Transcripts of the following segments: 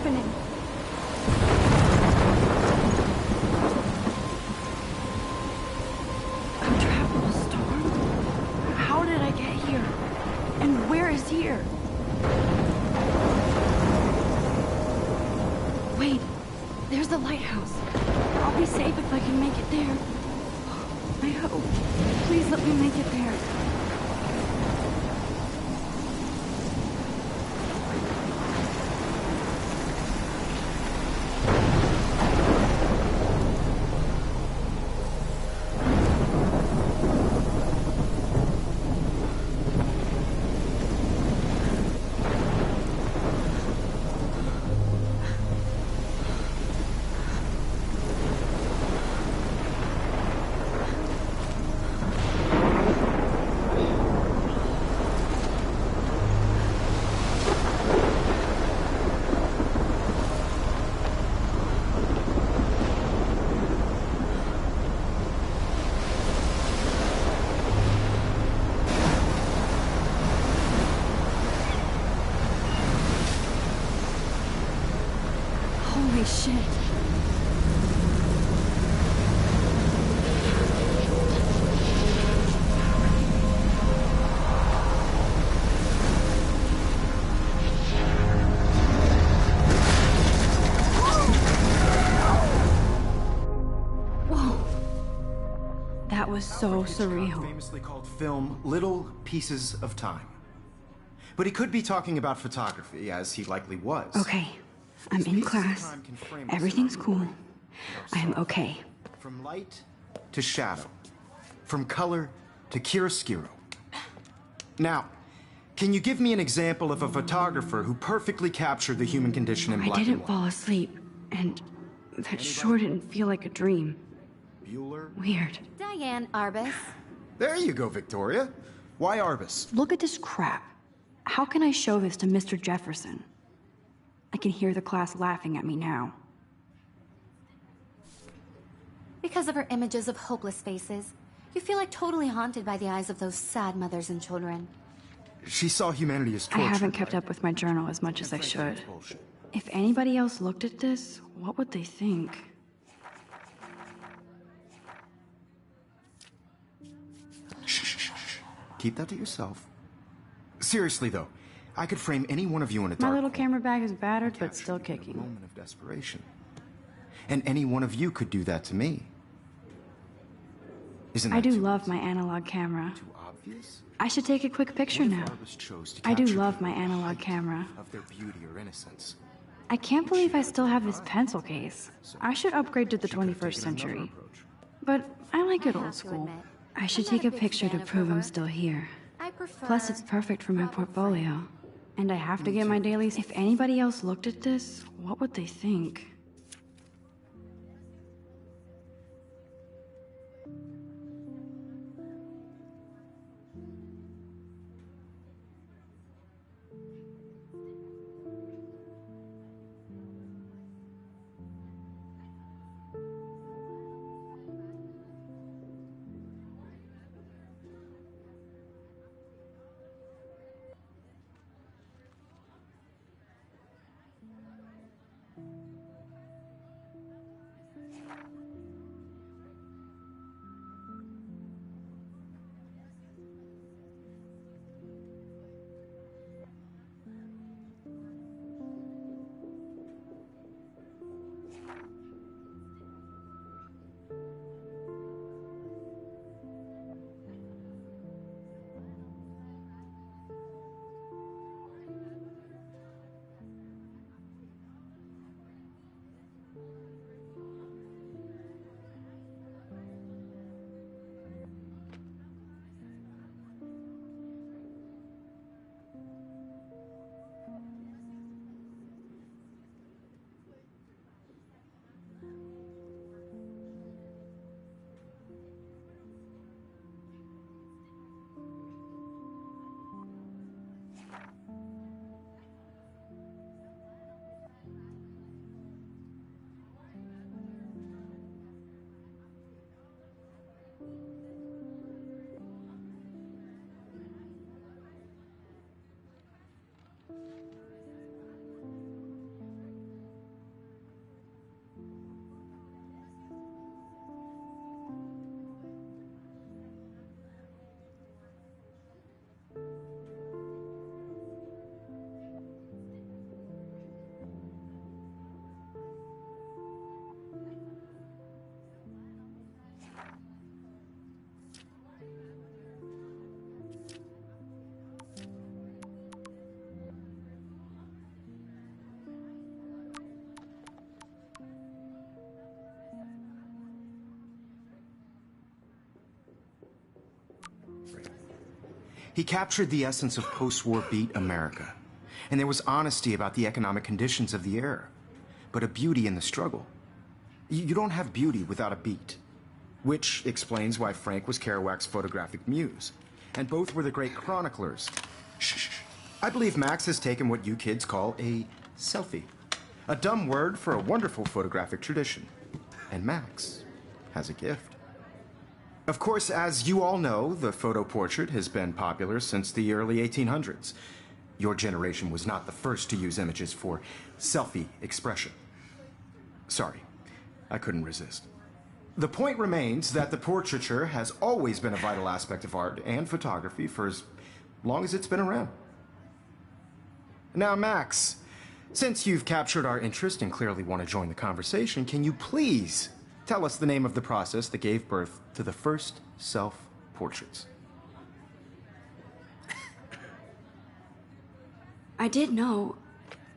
happening? I'm trapped in a storm? How did I get here? And where is here? Wait, there's the lighthouse. I'll be safe if I can make it there. I hope. Please let me make it there. Holy shit. Whoa. That was so surreal. Famously called film Little Pieces of Time. But he could be talking about photography, as he likely was. Okay. I'm in class. Everything's cool. I am okay. From light to shadow. From color to chiaroscuro. Now, can you give me an example of a photographer who perfectly captured the human condition in black and white? I didn't fall asleep, and that sure didn't feel like a dream. Bueller? Weird. Diane Arbus. There you go, Victoria. Why Arbus? Look at this crap. How can I show this to Mr. Jefferson? I can hear the class laughing at me now. Because of her images of hopeless faces, you feel like totally haunted by the eyes of those sad mothers and children. She saw humanity as torture. I haven't kept up with my journal as much as I should. If anybody else looked at this, what would they think? Shh, shh, shh, shh. Keep that to yourself. Seriously, though, I could frame any one of you in a dark My little corner, camera bag is battered, but capture still you in a kicking. moment of desperation. And any one of you could do that to me. Isn't that I do too love my analog camera. too obvious? I should take a quick picture What if now. Arbus chose to I do capture love people my at the analog height camera. of their beauty or innocence? I can't believe I still have this pencil case. I should upgrade to the She could have 21st taken another century. approach. But I like it I old have to school. admit, I should I'm not take a a big picture to fan of prove her I'm work. still here. I prefer... Plus, it's perfect for my Robert portfolio. And I have to get my dailies. If anybody else looked at this, what would they think? He captured the essence of post-war beat America. And there was honesty about the economic conditions of the era, but a beauty in the struggle. You don't have beauty without a beat. Which explains why Frank was Kerouac's photographic muse. And both were the great chroniclers. Shh. I believe Max has taken what you kids call a selfie. A dumb word for a wonderful photographic tradition. And Max has a gift. Of course, as you all know, the photo portrait has been popular since the early 1800s. Your generation was not the first to use images for selfie expression. Sorry, I couldn't resist. The point remains that the portraiture has always been a vital aspect of art and photography for as long as it's been around. Now, Max, since you've captured our interest and clearly want to join the conversation, can you please tell us the name of the process that gave birth to the first self-portraits? I did know,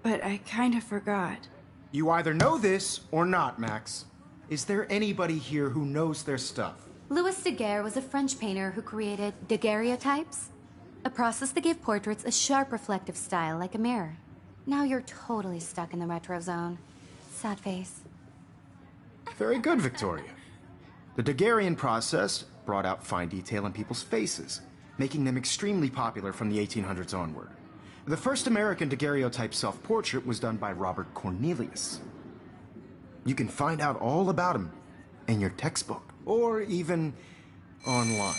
but I kind of forgot. You either know this or not, Max. Is there anybody here who knows their stuff? Louis Daguerre was a French painter who created daguerreotypes, a process that gave portraits a sharp reflective style like a mirror. Now you're totally stuck in the retro zone. Sad face. Very good, Victoria. The Daguerrean process brought out fine detail in people's faces, making them extremely popular from the 1800s onward. The first American daguerreotype self-portrait was done by Robert Cornelius. You can find out all about him in your textbook, or even online.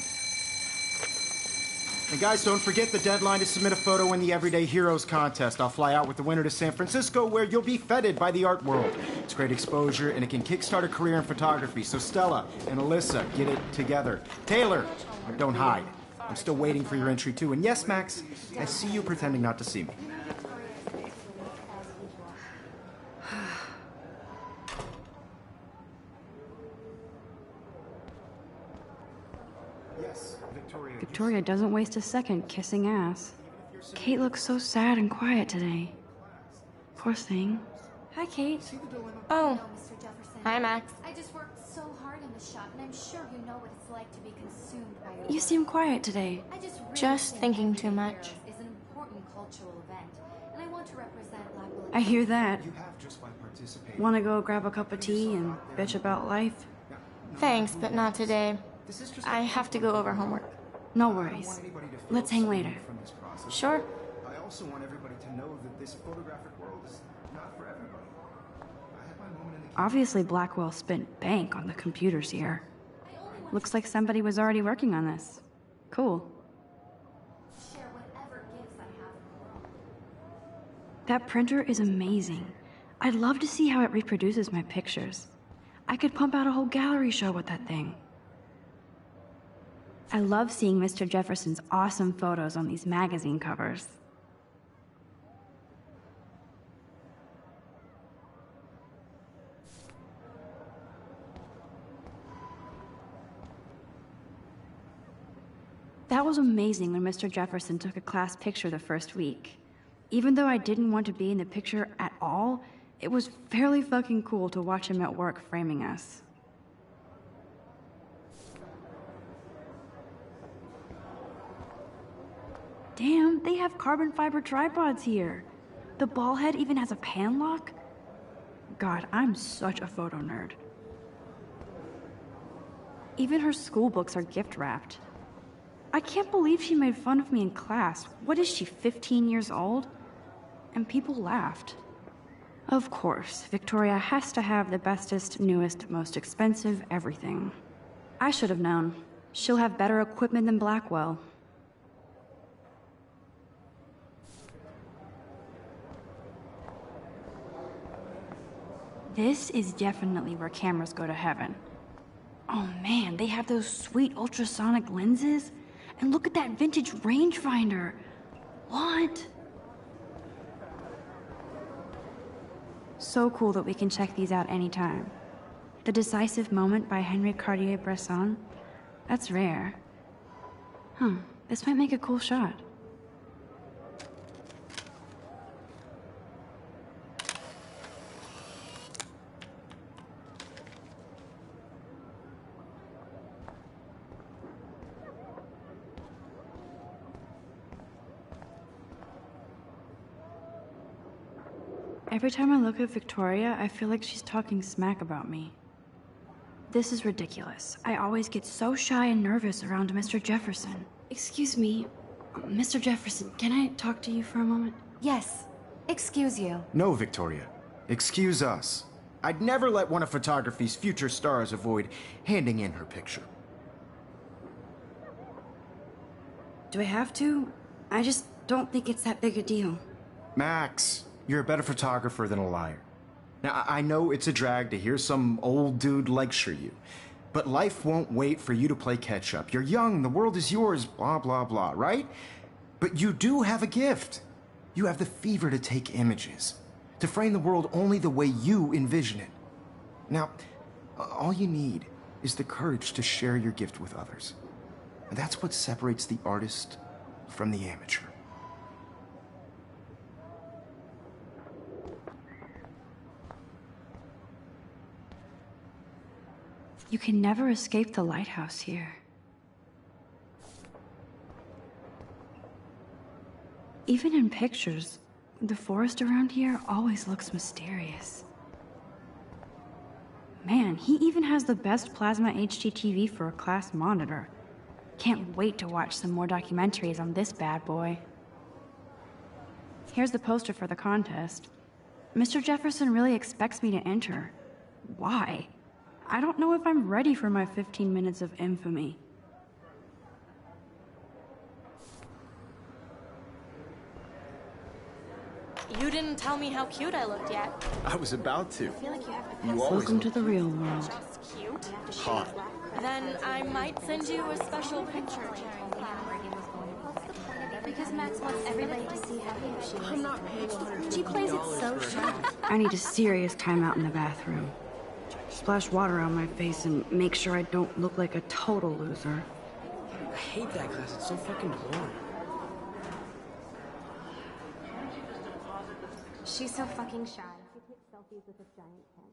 And guys, don't forget the deadline to submit a photo in the Everyday Heroes contest. I'll fly out with the winner to San Francisco, where you'll be feted by the art world. It's great exposure, and it can kickstart a career in photography. So Stella and Alyssa, get it together. Taylor, don't hide. I'm still waiting for your entry, too. And yes, Max, I see you pretending not to see me. Yes, Victoria. Victoria doesn't waste a second kissing ass. Kate looks so sad and quiet today. Poor thing. Hi, Kate. Oh, Mr. Jefferson. hi, Max. I just worked so hard in the shop, and I'm sure you know what it's like to be consumed by your You work. seem quiet today. I really Just think thinking too Everyday much. Heroes is an important cultural event, and I want to represent Blackville. I hear that. You have just by participating. Want to go grab a cup of tea and bitch about life? Thanks, but not today. This is just I have to go over homework. No I don't worries. want anybody to feel Let's hang excluded later. from this process. Sure. I also want everybody to know that this photographic world is not for everybody. I had my moment in the Obviously, Blackwell spent bank on the computers here. Looks like somebody was already working on this. Cool. Share whatever gifts I have in the world. That printer is amazing. I'd love to see how it reproduces my pictures. I could pump out a whole gallery show with that thing. I love seeing Mr. Jefferson's awesome photos on these magazine covers. That was amazing when Mr. Jefferson took a class picture the first week. Even though I didn't want to be in the picture at all, it was fairly fucking cool to watch him at work framing us. Damn, they have carbon fiber tripods here. The ball head even has a pan lock? God, I'm such a photo nerd. Even her school books are gift wrapped. I can't believe she made fun of me in class. What is she, 15 years old? And people laughed. Of course, Victoria has to have the bestest, newest, most expensive everything. I should have known. She'll have better equipment than Blackwell. This is definitely where cameras go to heaven. Oh man, they have those sweet ultrasonic lenses. And look at that vintage rangefinder. What? So cool that we can check these out anytime. The Decisive Moment by Henri Cartier-Bresson. That's rare. This might make a cool shot. Every time I look at Victoria, I feel like she's talking smack about me. This is ridiculous. I always get so shy and nervous around Mr. Jefferson. Excuse me, Mr. Jefferson, can I talk to you for a moment? Yes. Excuse you. No, Victoria. Excuse us. I'd never let one of photography's future stars avoid handing in her picture. Do I have to? I just don't think it's that big a deal. Max, you're a better photographer than a liar. Now, I know it's a drag to hear some old dude lecture you, but life won't wait for you to play catch-up. You're young, the world is yours, blah, blah, blah, right? But you do have a gift. You have the fever to take images, to frame the world only the way you envision it. Now, all you need is the courage to share your gift with others. And that's what separates the artist from the amateur. You can never escape the lighthouse here. Even in pictures, the forest around here always looks mysterious. Man, he even has the best plasma HDTV for a class monitor. Can't wait to watch some more documentaries on this bad boy. Here's the poster for the contest. Mr. Jefferson really expects me to enter. Why? I don't know if I'm ready for my 15 minutes of infamy. You didn't tell me how cute I looked yet. I was about to. I feel like you have to You always Welcome to the real world. Just cute. hot. Then I might send you a special picture. Because Max wants everybody to see how cute she is. I'm not paying $100. She plays it so sharp. I need a serious timeout in the bathroom. Splash water on my face and make sure I don't look like a total loser. I hate that class. It's so fucking boring. She's so fucking shy. She takes selfies with a giant camera.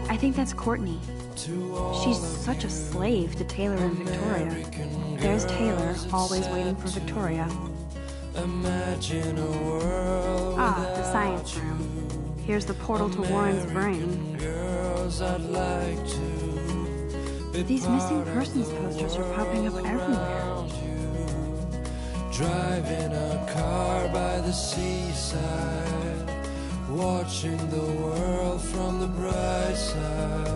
I think that's Courtney. She's such a slave to Taylor and Victoria. There's Taylor, always waiting for Victoria. Ah, the science room. Here's the portal to Warren's brain. These missing persons posters are popping up everywhere. Driving a car by the seaside, watching the world from the bright side.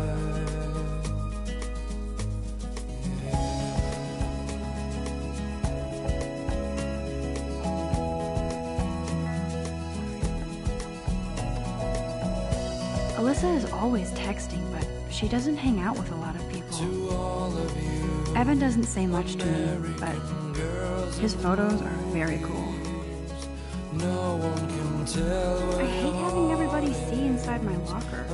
Alyssa is always texting, but she doesn't hang out with a lot of people. To all of you, Evan doesn't say much to me, but his photos are very cool. no one can tell I hate having everybody see inside my locker.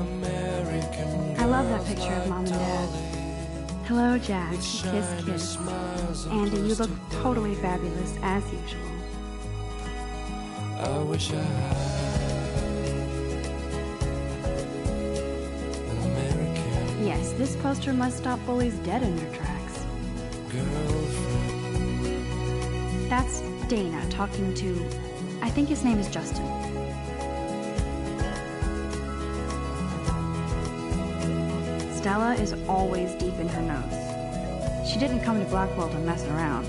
I love that picture of Mom and Dad. Hello, Jack. Kiss, kiss. Andy, you look totally fabulous, as usual. I wish I had an American Yes, this poster must stop bullies dead in their tracks. girlfriend. That's Dana talking to... I think his name is Justin. Stella is always deep in her nose. She didn't come to Blackwell to mess around.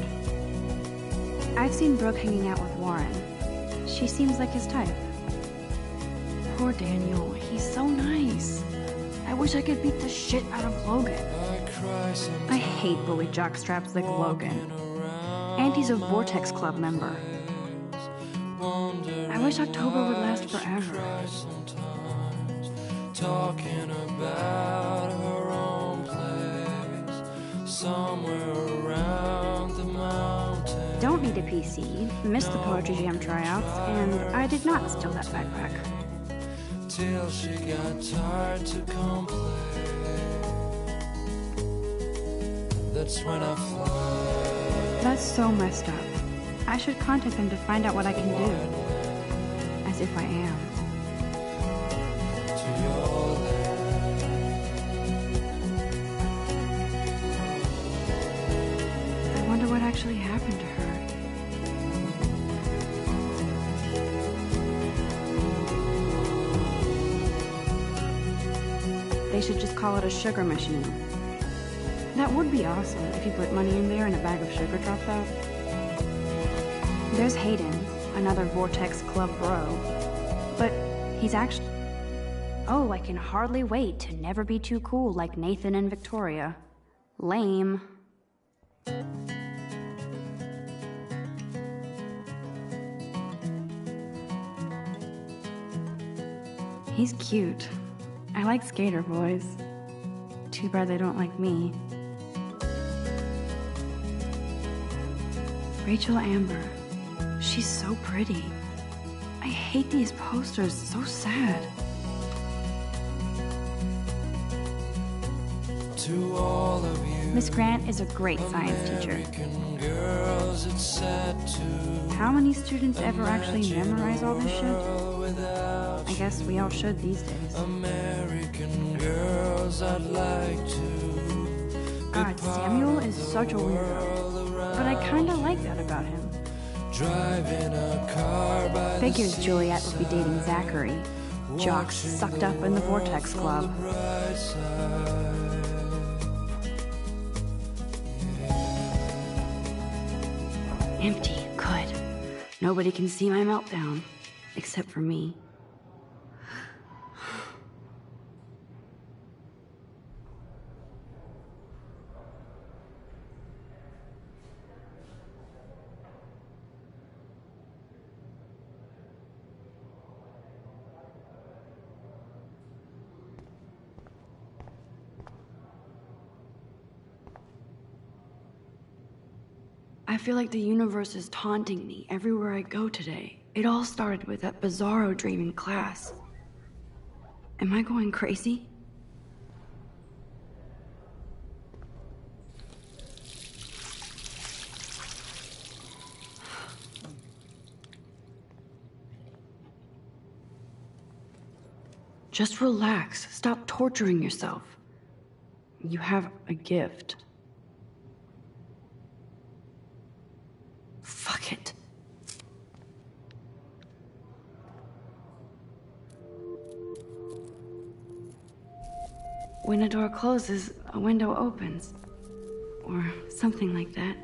I've seen Brooke hanging out with Warren. She seems like his type. Poor Daniel, he's so nice. I wish I could beat the shit out of Logan. I cry sometimes I hate bully jockstraps like Logan. And he's a Vortex Club member. I wish October would last forever. sometimes, talking about her own place, somewhere around the mountain. Don't need a PC, missed the Poetry Jam tryouts, and I did not steal that backpack. till she got tired to complain. That's when I fly. That's so messed up. I should contact them to find out what I can do. As if I am. To your land. I wonder what actually happened to her. They should just call it a sugar machine. That would be awesome if you put money in there and a bag of sugar drops out. There's Hayden, another Vortex Club bro. But he's actually... Oh, I can hardly wait to never be too cool like Nathan and Victoria. Lame. He's cute. I like skater boys. Too bad they don't like me. Rachel Amber. She's so pretty. I hate these posters, so sad. To all of you Miss Grant is a great science teacher. American girls, it's sad to How many students ever actually memorize all this shit? girl without I guess we all should these days. American girls, I'd like to. God, Samuel is such a weirdo. But I kinda like that about him. Driving a car by Figures the Juliet would be dating Zachary. Jocks sucked up in the Vortex Club. bright side. Empty, good. Nobody can see my meltdown. Except for me. I feel like the universe is taunting me everywhere I go today. It all started with that bizarro dream in class. Am I going crazy? Just relax. Stop torturing yourself. You have a gift. Fuck it. When a door closes, a window opens. Or something like that.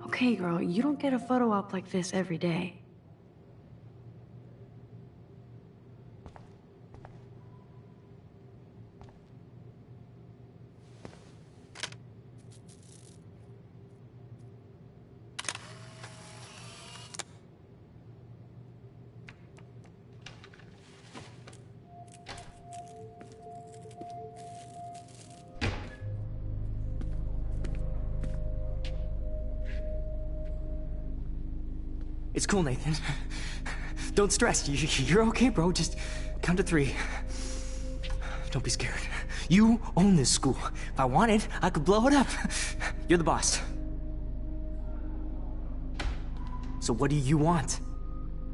Okay, girl, you don't get a photo op like this every day. It's cool, Nathan. Don't stress. You're okay, bro. Just count to 3. Don't be scared. You own this school. If I wanted, I could blow it up. You're the boss. So what do you want?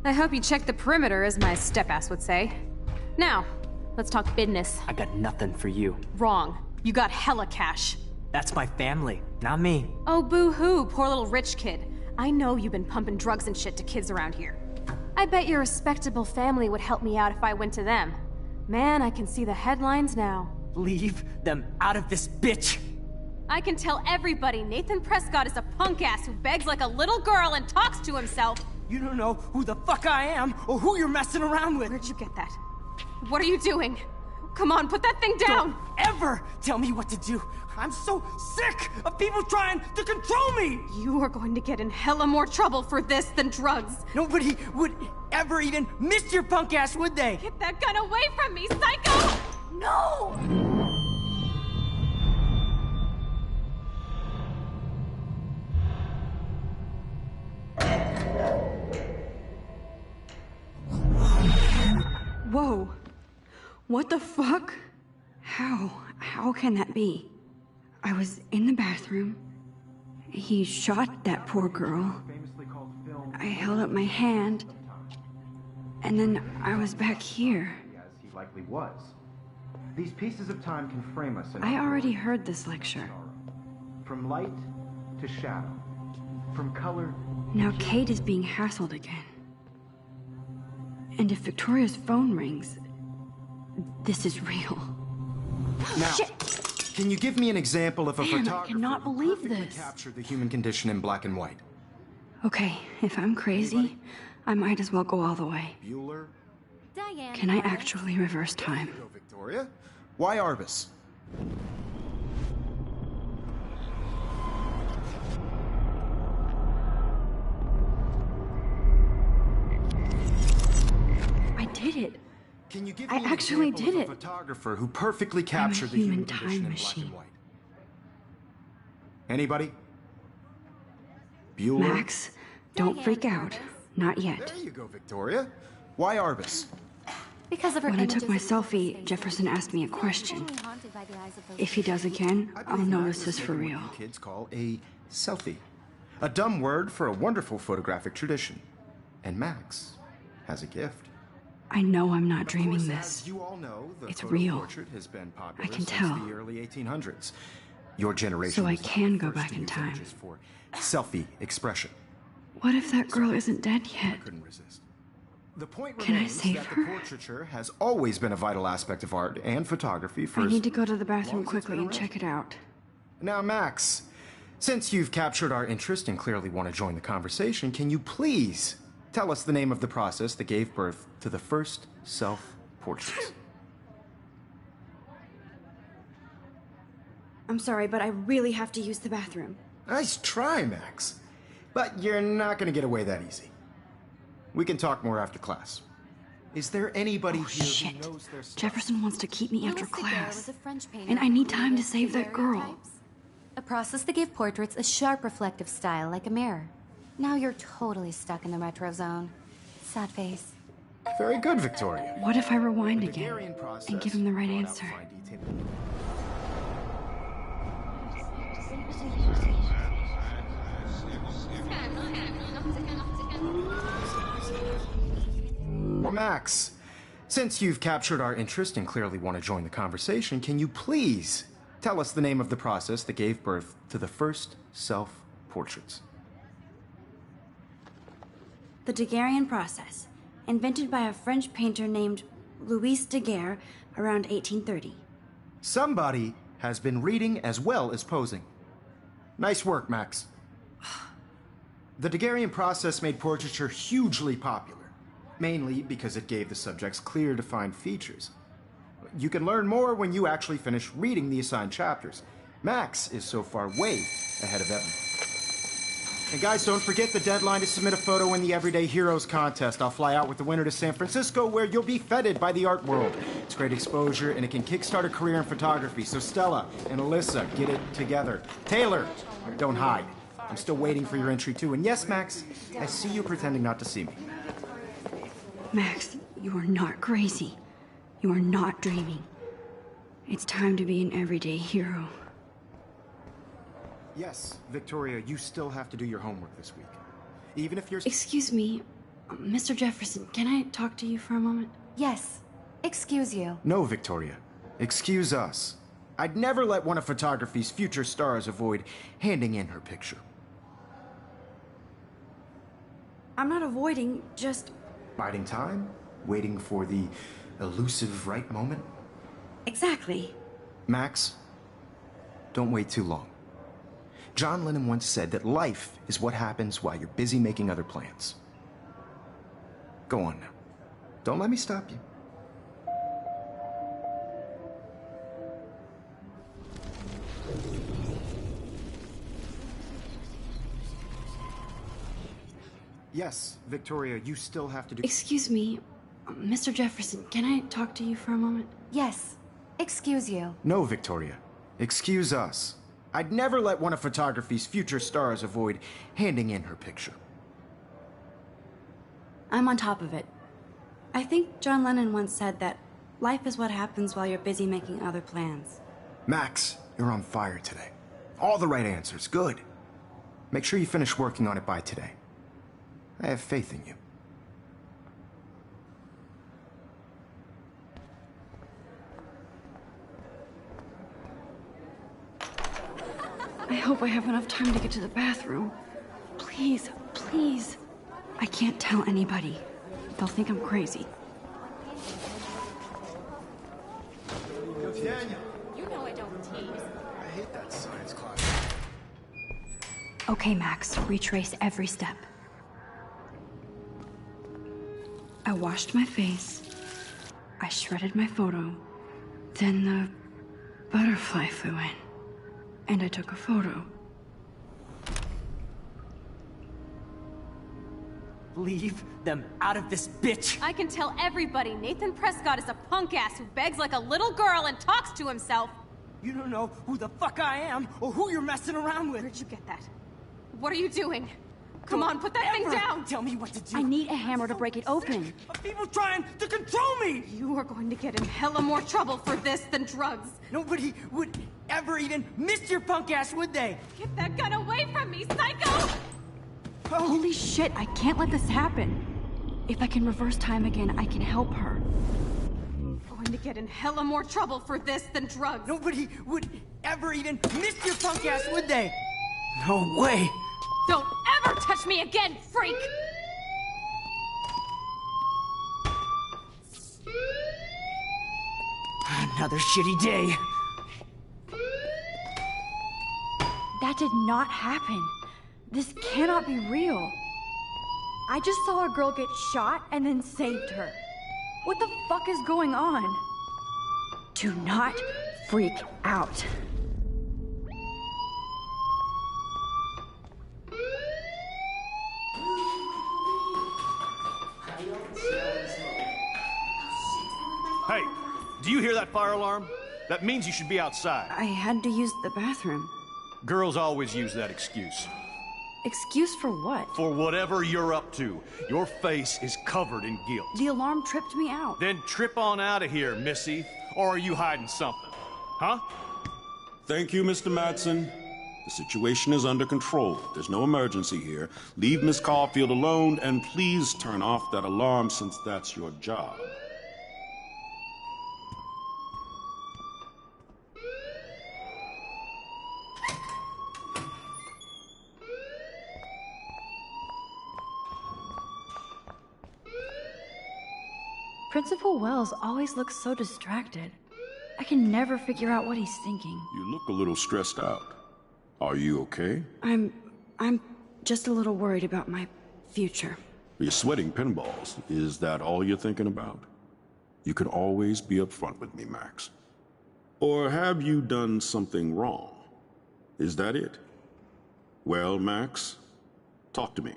I hope you checked the perimeter, as my step-ass would say. Now, let's talk business. I got nothing for you. Wrong. You got hella cash. That's my family, not me. Oh, boo-hoo, poor little rich kid. I know you've been pumping drugs and shit to kids around here. I bet your respectable family would help me out if I went to them. Man, I can see the headlines now. Leave them out of this bitch! I can tell everybody Nathan Prescott is a punk ass who begs like a little girl and talks to himself. You don't know who the fuck I am or who you're messing around with. Where'd you get that? What are you doing? Come on, put that thing down! Don't ever tell me what to do. I'm so sick of people trying to control me! You are going to get in hella more trouble for this than drugs. Nobody would ever even miss your punk ass, would they? Get that gun away from me, psycho! No! Whoa. What the fuck? How can that be? I was in the bathroom. He shot that poor girl. I held up my hand. And then I was back here. As he likely was. These pieces of time can frame us in I already heard this lecture. from light to shadow, from color. Now Kate is being hassled again. And if Victoria's phone rings, this is real. Now, Shit! can you give me an example of a Man, I photographer cannot who believe perfectly this. captured the human condition in black and white? Okay, if I'm crazy, I might as well go all the way. Bueller? Diane. Can I Morris. actually reverse time? Go, Victoria. Why Arbus? I did it. Can you give I me an actually example did of a it. photographer who perfectly captured the human human time condition in black machine. and white? Anybody? Bueller? Max, don't Diane freak out. Arbus. Not yet. There you go, Victoria. Why Arbus? Because of her When I took my images of selfie, space, Jefferson asked me a question. totally haunted by the eyes of those If he does pictures. again, I I'll believe know that this is for what real. you kids call a selfie. A dumb word for a wonderful photographic tradition. And Max has a gift. I know I'm not dreaming Of course, this. as you all know, the It's photo real. portrait has been popular I can since tell. the early 1800s. Your generation So I was not can the go first back to in use time. images for selfie expression. What if that girl isn't dead yet? Couldn't resist. The point Can I remains save that her? the portraiture has always been a vital aspect of art and photography for I as need to go to the long bathroom as it's quickly been and around. check it out. Now, Max, since you've captured our interest and clearly want to join the conversation, can you please tell us the name of the process that gave birth to the first self-portraits? I'm sorry, but I really have to use the bathroom. Nice try, Max. But you're not going to get away that easy. We can talk more after class. Is there anybody here Shit. who knows their stuff? Jefferson wants to keep me after Louis Daguerre class. was a French painter And I who need time to created save that girl. daguerreotypes, a process that gave portraits a sharp reflective style like a mirror. Now you're totally stuck in the retro zone. Sad face. Very good, Victoria. What if I rewind The again Daguerrean process and give him the right brought out answer? fine detail. Max, since you've captured our interest and clearly want to join the conversation, can you please tell us the name of the process that gave birth to the first self-portraits? The Daguerrean process, invented by a French painter named Louis Daguerre around 1830. Somebody has been reading as well as posing. Nice work, Max. The Daguerrean process made portraiture hugely popular, mainly because it gave the subjects clear, defined features. You can learn more when you actually finish reading the assigned chapters. Max is so far way ahead of Evan. And guys, don't forget the deadline to submit a photo in the Everyday Heroes contest. I'll fly out with the winner to San Francisco, where you'll be feted by the art world. It's great exposure, and it can kickstart a career in photography. So Stella and Alyssa, get it together. Taylor, don't hide. I'm still waiting for your entry too. And yes, Max, I see you pretending not to see me. Max, you are not crazy. You are not dreaming. It's time to be an everyday hero. Yes, Victoria, you still have to do your homework this week. Even if you're... Excuse me, Mr. Jefferson, can I talk to you for a moment? Yes. Excuse you. No, Victoria. Excuse us. I'd never let one of photography's future stars avoid handing in her picture. I'm not avoiding, just... Biding time? Waiting for the elusive right moment? Exactly. Max, don't wait too long. John Lennon once said that life is what happens while you're busy making other plans. Go on now. Don't let me stop you. Yes, Victoria, you still have to do... Excuse me, Mr. Jefferson, can I talk to you for a moment? Yes. Excuse you. No, Victoria. Excuse us. I'd never let one of photography's future stars avoid handing in her picture. I'm on top of it. I think John Lennon once said that life is what happens while you're busy making other plans. Max, you're on fire today. All the right answers, good. Make sure you finish working on it by today. I have faith in you. I hope I have enough time to get to the bathroom. Please, please. I can't tell anybody. They'll think I'm crazy. Daniel. You know I don't tease. I hate that science class. Okay, Max, retrace every step. I washed my face. I shredded my photo. Then the butterfly flew in. And I took a photo. Leave them out of this bitch! I can tell everybody Nathan Prescott is a punk ass who begs like a little girl and talks to himself. You don't know who the fuck I am or who you're messing around with. Where'd you get that? What are you doing? Come on, put that thing down! Tell me what to do. I need a hammer to break it open. Of people trying to control me! You are going to get in hella more trouble for this than drugs. Nobody would ever even miss your punk ass, would they? Get that gun away from me, psycho! Holy shit, I can't let this happen. If I can reverse time again, I can help her. Going to get in hella more trouble for this than drugs. Nobody would ever even miss your punk ass, would they? No way! Don't ever touch me again, freak! Another shitty day. That did not happen. This cannot be real. I just saw a girl get shot and then saved her. What the fuck is going on? Do not freak out. Hey, do you hear that fire alarm? That means you should be outside. I had to use the bathroom. Girls always use that excuse. Excuse for what? For whatever you're up to, your face is covered in guilt. The alarm tripped me out. Then trip on out of here, Missy. Or are you hiding something? Huh? Thank you, Mr. Madsen. The situation is under control. There's no emergency here. Leave Miss Caulfield alone, and please turn off that alarm since that's your job. Principal Wells always looks so distracted. I can never figure out what he's thinking. You look a little stressed out. Are you okay? I'm just a little worried about my future. You're sweating pinballs. Is that all you're thinking about? You can always be upfront with me, Max. Or have you done something wrong? Is that it? Well, Max, talk to me.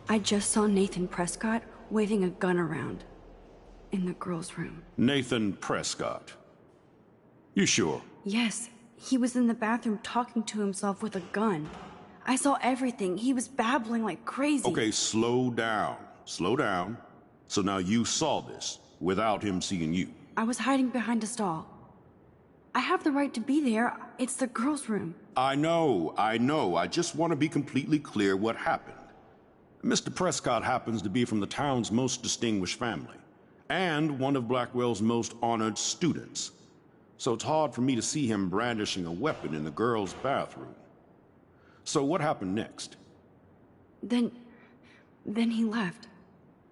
I just saw Nathan Prescott waving a gun around in the girls' room. Nathan Prescott. You sure? Yes, he was in the bathroom talking to himself with a gun. I saw everything. He was babbling like crazy. Okay, slow down. Slow down. So now you saw this without him seeing you. I was hiding behind a stall. I have the right to be there. It's the girls' room. I know. I just want to be completely clear what happened. Mr. Prescott happens to be from the town's most distinguished family, and one of Blackwell's most honored students. So it's hard for me to see him brandishing a weapon in the girls' bathroom. So what happened next? Then he left.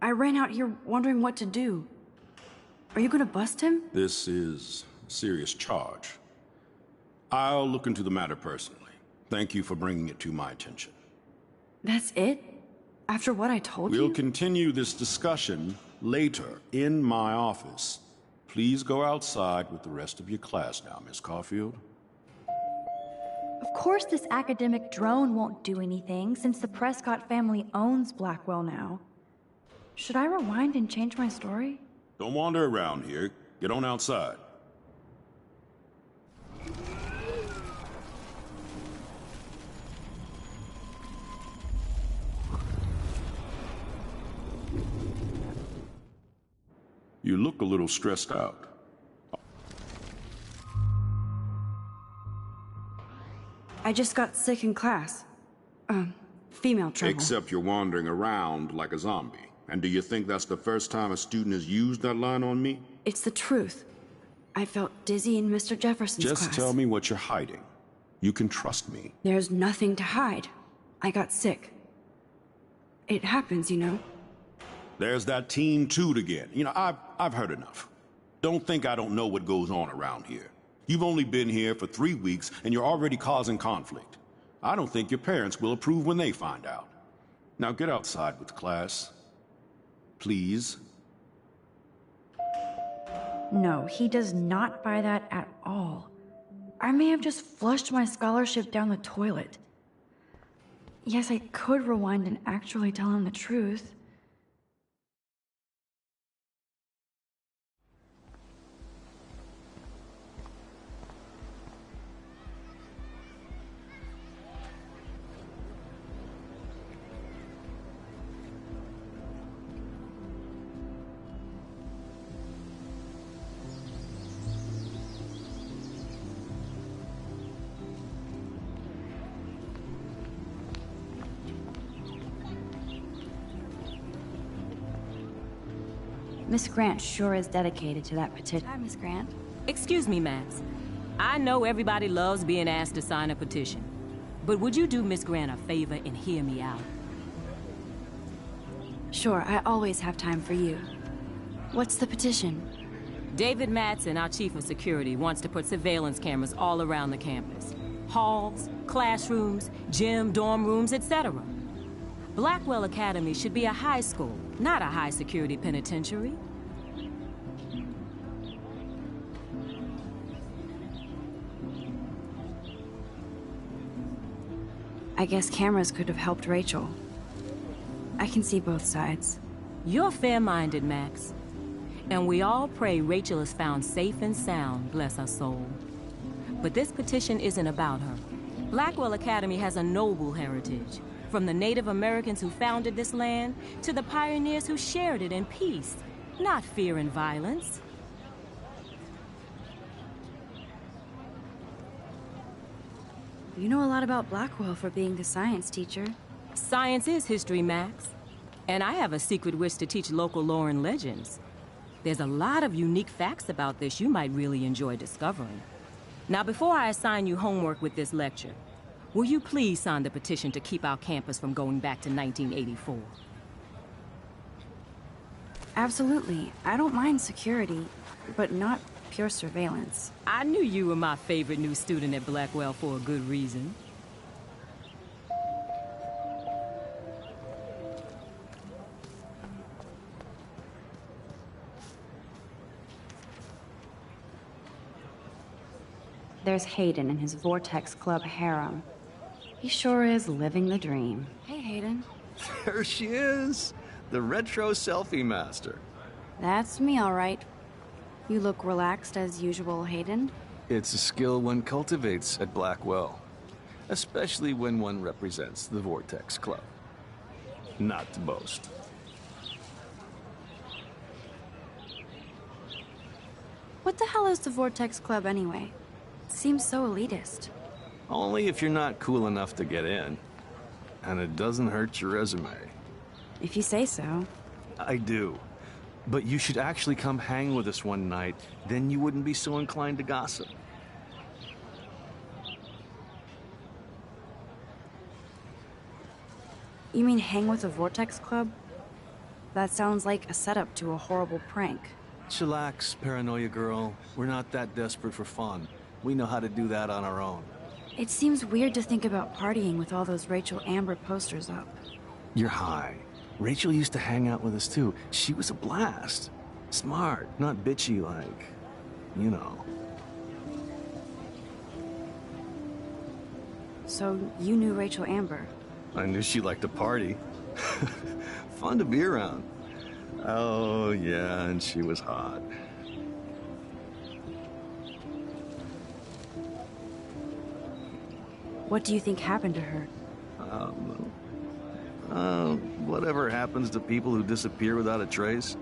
I ran out here wondering what to do. Are you gonna bust him? This is a serious charge. I'll look into the matter personally. Thank you for bringing it to my attention. That's it? After what I told you? We'll continue this discussion later in my office. Please go outside with the rest of your class now, Miss Caulfield. Of course this academic drone won't do anything since the Prescott family owns Blackwell now. Should I rewind and change my story? Don't wander around here. Get on outside. You look a little stressed out. I just got sick in class. Female trouble. Except you're wandering around like a zombie. And do you think that's the first time a student has used that line on me? It's the truth. I felt dizzy in Mr. Jefferson's class. Just tell me what you're hiding. You can trust me. There's nothing to hide. I got sick. It happens, you know. There's that teen toot again. You know, I've heard enough. Don't think I don't know what goes on around here. You've only been here for 3 weeks, and you're already causing conflict. I don't think your parents will approve when they find out. Now get outside with class. Please. No, he does not buy that at all. I may have just flushed my scholarship down the toilet. Yes, I could rewind and actually tell him the truth. Miss Grant sure is dedicated to that petition. Hi, Miss Grant. Excuse me, Max. I know everybody loves being asked to sign a petition. But would you do Miss Grant a favor and hear me out? Sure, I always have time for you. What's the petition? David Madsen, our chief of security, wants to put surveillance cameras all around the campus. Halls, classrooms, gym, dorm rooms, etc. Blackwell Academy should be a high school, not a high-security penitentiary. I guess cameras could have helped Rachel. I can see both sides. You're fair-minded, Max. And we all pray Rachel is found safe and sound, bless her soul. But this petition isn't about her. Blackwell Academy has a noble heritage. From the Native Americans who founded this land, to the pioneers who shared it in peace, not fear and violence. You know a lot about Blackwell for being the science teacher. Science is history, Max. And I have a secret wish to teach local lore and legends. There's a lot of unique facts about this you might really enjoy discovering. Now, before I assign you homework with this lecture, will you please sign the petition to keep our campus from going back to 1984? Absolutely. I don't mind security, but not pure surveillance. I knew you were my favorite new student at Blackwell for a good reason. There's Hayden and his Vortex Club harem. He sure is living the dream. Hey, Hayden. There she is, the retro selfie master. That's me, all right. You look relaxed as usual, Hayden. It's a skill one cultivates at Blackwell, especially when one represents the Vortex Club. Not to boast. What the hell is the Vortex Club anyway? Seems so elitist. Only if you're not cool enough to get in. And it doesn't hurt your resume. If you say so. I do. But you should actually come hang with us one night, then you wouldn't be so inclined to gossip. You mean hang with the Vortex Club? That sounds like a setup to a horrible prank. Chillax, paranoia girl. We're not that desperate for fun. We know how to do that on our own. It seems weird to think about partying with all those Rachel Amber posters up. You're high. Rachel used to hang out with us too. She was a blast. Smart, not bitchy like, you know. So you knew Rachel Amber? I knew she liked to party. Fun to be around. Oh yeah, and she was hot. What do you think happened to her? Whatever happens to people who disappear without a trace.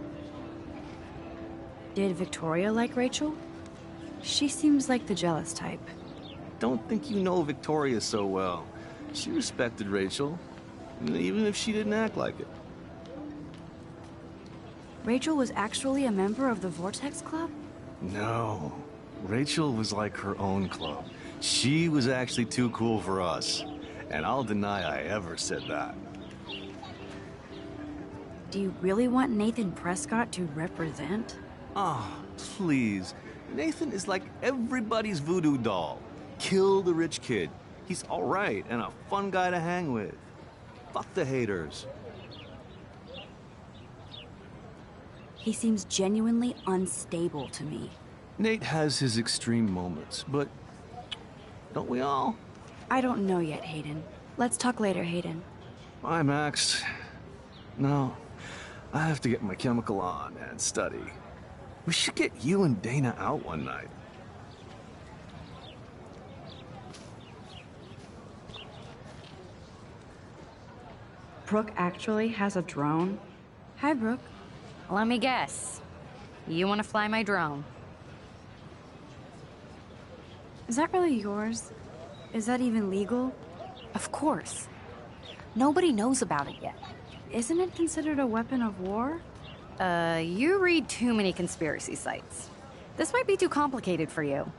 Did Victoria like Rachel? She seems like the jealous type. Don't think you know Victoria so well. She respected Rachel, even if she didn't act like it. Rachel was actually a member of the Vortex Club? No. Rachel was like her own club. She was actually too cool for us. And I'll deny I ever said that. Do you really want Nathan Prescott to represent? Oh, please. Nathan is like everybody's voodoo doll. Kill the rich kid. He's alright and a fun guy to hang with. Fuck the haters. He seems genuinely unstable to me. Nate has his extreme moments, but don't we all? I don't know yet, Hayden. Let's talk later, Hayden. Bye, Max. No, I have to get my chemical on and study. We should get you and Dana out one night. Brooke actually has a drone? Hi, Brooke. Let me guess. You want to fly my drone? Is that really yours? Is that even legal? Of course. Nobody knows about it yet. Isn't it considered a weapon of war? You read too many conspiracy sites. This might be too complicated for you.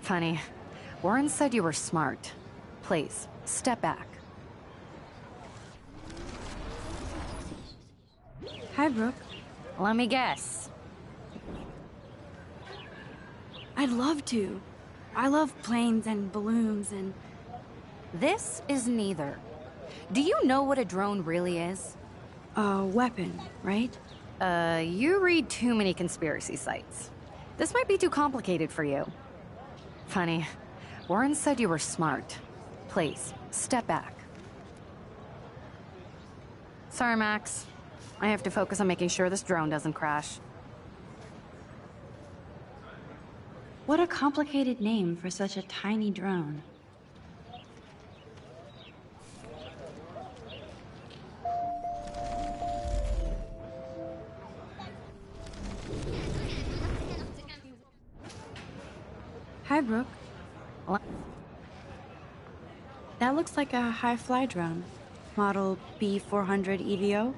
Funny, Warren said you were smart. Please, step back. Hi, Brooke. Let me guess. I'd love to. I love planes and balloons and... This is neither. Do you know what a drone really is? A weapon, right? You read too many conspiracy sites. This might be too complicated for you. Funny, Warren said you were smart. Please, step back. Sorry, Max. I have to focus on making sure this drone doesn't crash. What a complicated name for such a tiny drone. Hi, Brooke. That looks like a high-fly drone. Model B400 EVO.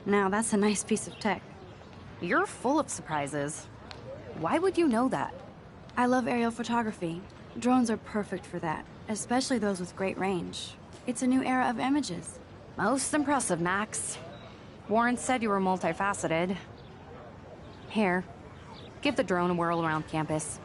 Now, that's a nice piece of tech. You're full of surprises. Why would you know that? I love aerial photography. Drones are perfect for that, especially those with great range. It's a new era of images. Most impressive, Max. Warren said you were multifaceted. Here, give the drone a whirl around campus.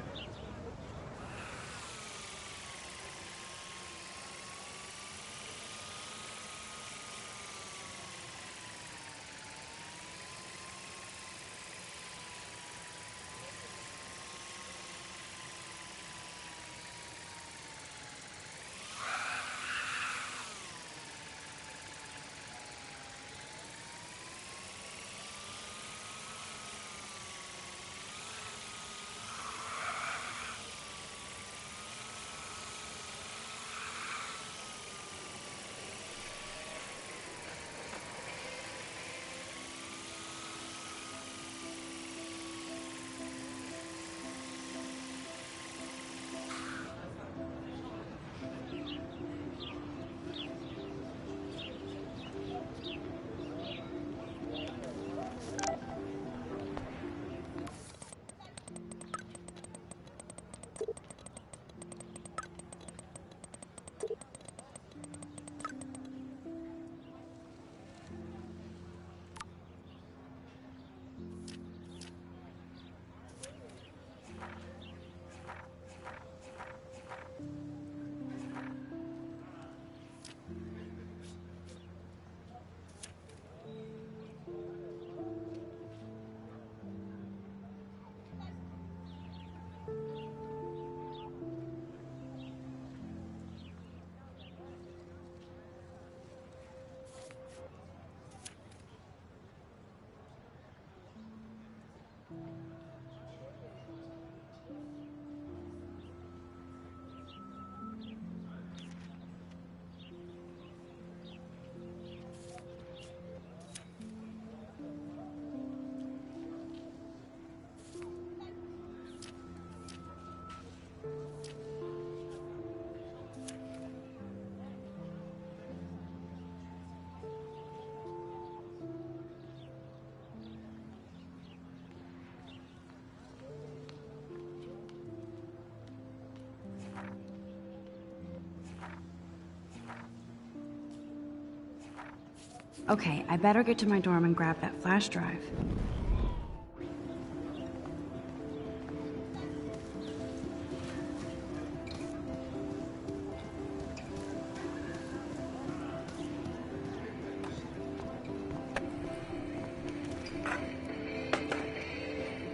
Okay, I better get to my dorm and grab that flash drive.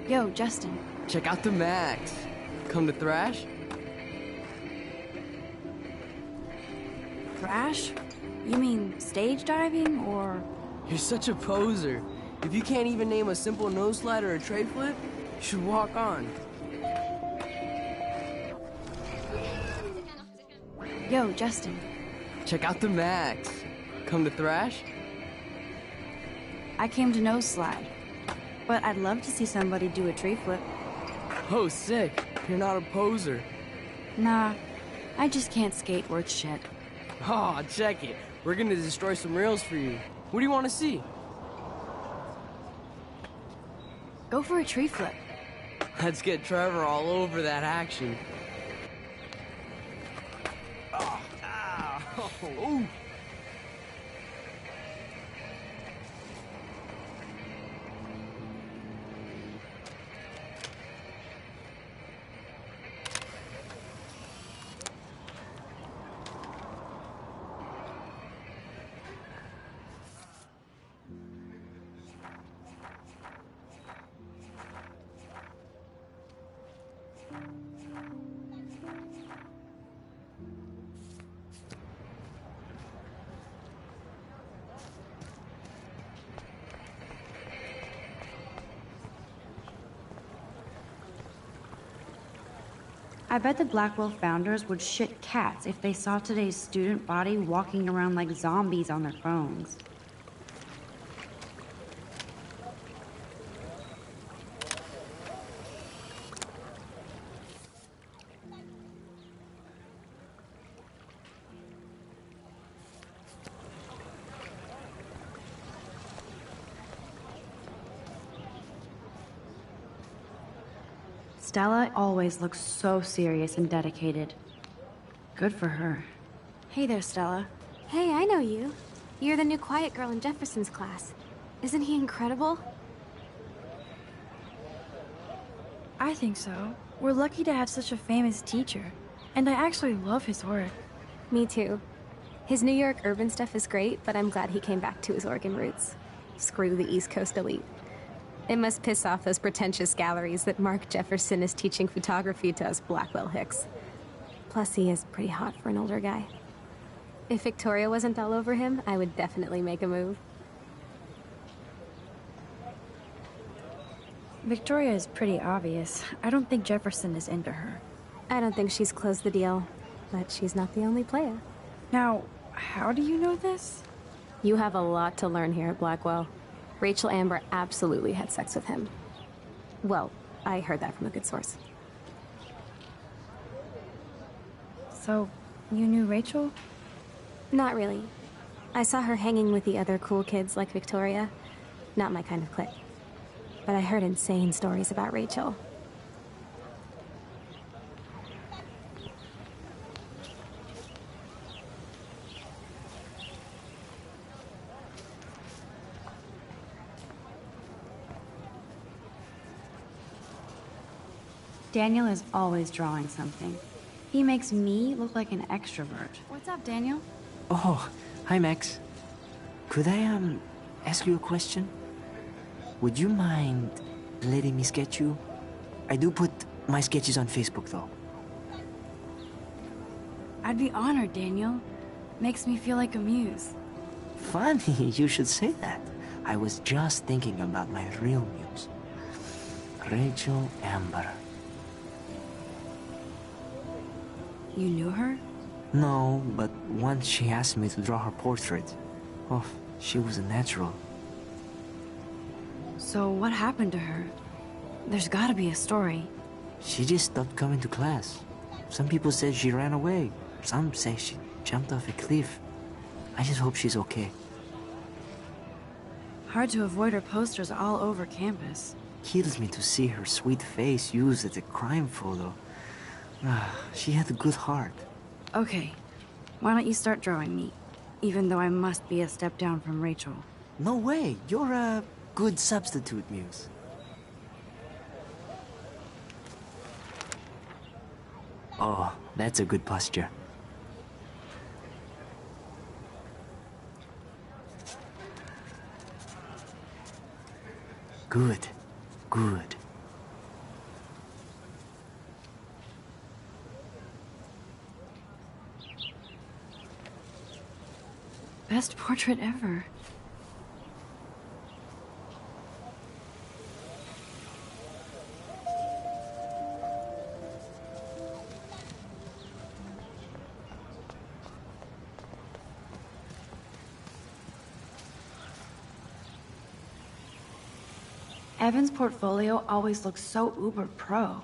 Yo, Justin. Check out the Max. Come to thrash? Thrash? You mean stage diving, or...? You're such a poser. If you can't even name a simple nose slide or a tray flip, you should walk on. Yo, Justin. Check out the Max. Come to thrash? I came to nose slide. But I'd love to see somebody do a tree flip. Oh, sick. You're not a poser. Nah, I just can't skate worth shit. Aw, check it. We're gonna destroy some rails for you. What do you want to see? Go for a tree flip. Let's get Trevor all over that action. Ooh. I bet the Blackwell founders would shit cats if they saw today's student body walking around like zombies on their phones. Stella always looks so serious and dedicated. Good for her. Hey there, Stella. Hey, I know you. You're the new quiet girl in Jefferson's class. Isn't he incredible? I think so. We're lucky to have such a famous teacher. And I actually love his work. Me too. His New York urban stuff is great, but I'm glad he came back to his Oregon roots. Screw the East Coast elite. It must piss off those pretentious galleries that Mark Jefferson is teaching photography to us Blackwell hicks. Plus, he is pretty hot for an older guy. If Victoria wasn't all over him, I would definitely make a move. Victoria is pretty obvious. I don't think Jefferson is into her. I don't think she's closed the deal, but she's not the only player. Now, how do you know this? You have a lot to learn here at Blackwell. Rachel Amber absolutely had sex with him. Well, I heard that from a good source. So, you knew Rachel? Not really. I saw her hanging with the other cool kids like Victoria. Not my kind of clique. But I heard insane stories about Rachel. Daniel is always drawing something. He makes me look like an extrovert. What's up, Daniel? Oh, hi, Max. Could I, ask you a question? Would you mind letting me sketch you? I do put my sketches on Facebook, though. I'd be honored, Daniel. Makes me feel like a muse. Funny, you should say that. I was just thinking about my real muse. Rachel Amber. You knew her? No, but once she asked me to draw her portrait. Oh, she was a natural. So what happened to her? There's gotta be a story. She just stopped coming to class. Some people said she ran away. Some say she jumped off a cliff. I just hope she's okay. Hard to avoid her posters all over campus. Kills me to see her sweet face used as a crime photo. She had a good heart. Okay, why don't you start drawing me? even though I must be a step down from Rachel. No way. You're a good substitute, Muse. Oh, that's a good posture. Good. Good. Best portrait ever. Evan's portfolio always looks so uber pro.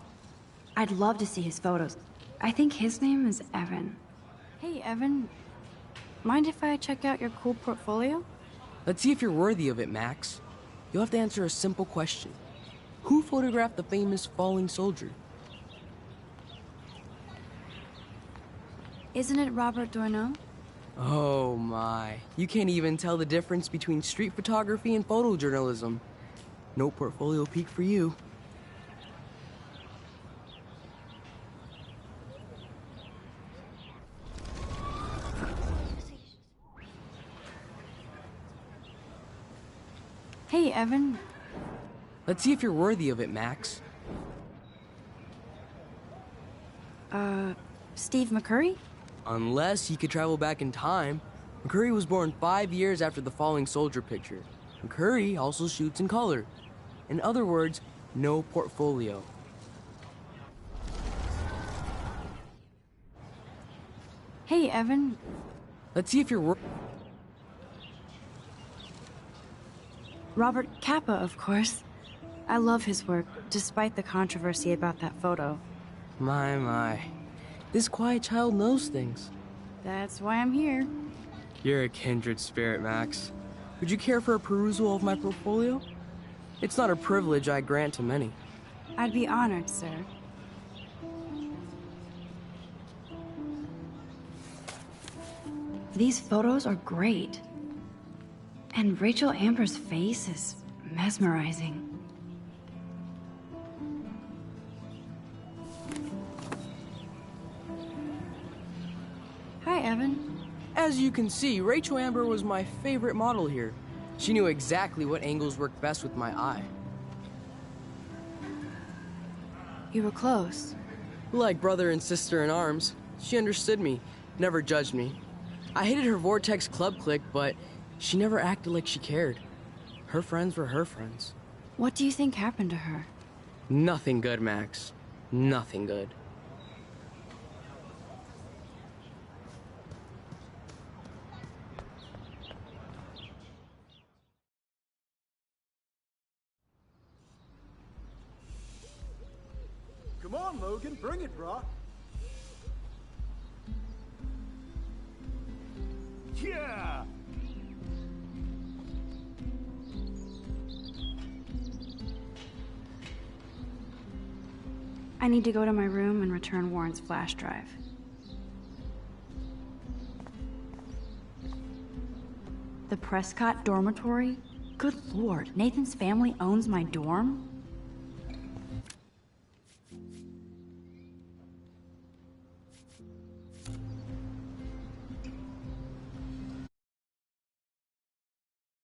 I'd love to see his photos. I think his name is Evan. Hey, Evan. Mind if I check out your cool portfolio? Let's see if you're worthy of it, Max. You'll have to answer a simple question. Who photographed the famous falling soldier? Isn't it Robert Doisneau? Oh my. You can't even tell the difference between street photography and photojournalism. No portfolio peak for you. Hey, Evan. Let's see if you're worthy of it, Max. Steve McCurry? Unless he could travel back in time. McCurry was born 5 years after the falling soldier picture. McCurry also shoots in color. In other words, no portfolio. Hey, Evan. Let's see if you're Robert Capa, of course. I love his work, despite the controversy about that photo. My. This quiet child knows things. That's why I'm here. You're a kindred spirit, Max. Would you care for a perusal of my portfolio? It's not a privilege I grant to many. I'd be honored, sir. These photos are great. And Rachel Amber's face is mesmerizing. Hi, Evan. As you can see, Rachel Amber was my favorite model here. She knew exactly what angles worked best with my eye. You were close. Like brother and sister in arms. She understood me, never judged me. I hated her Vortex Club clique, but she never acted like she cared. Her friends were her friends. What do you think happened to her? Nothing good, Max. Nothing good. Come on, Logan, bring it, brah. Yeah! I need to go to my room and return Warren's flash drive. The Prescott dormitory? Good lord, Nathan's family owns my dorm?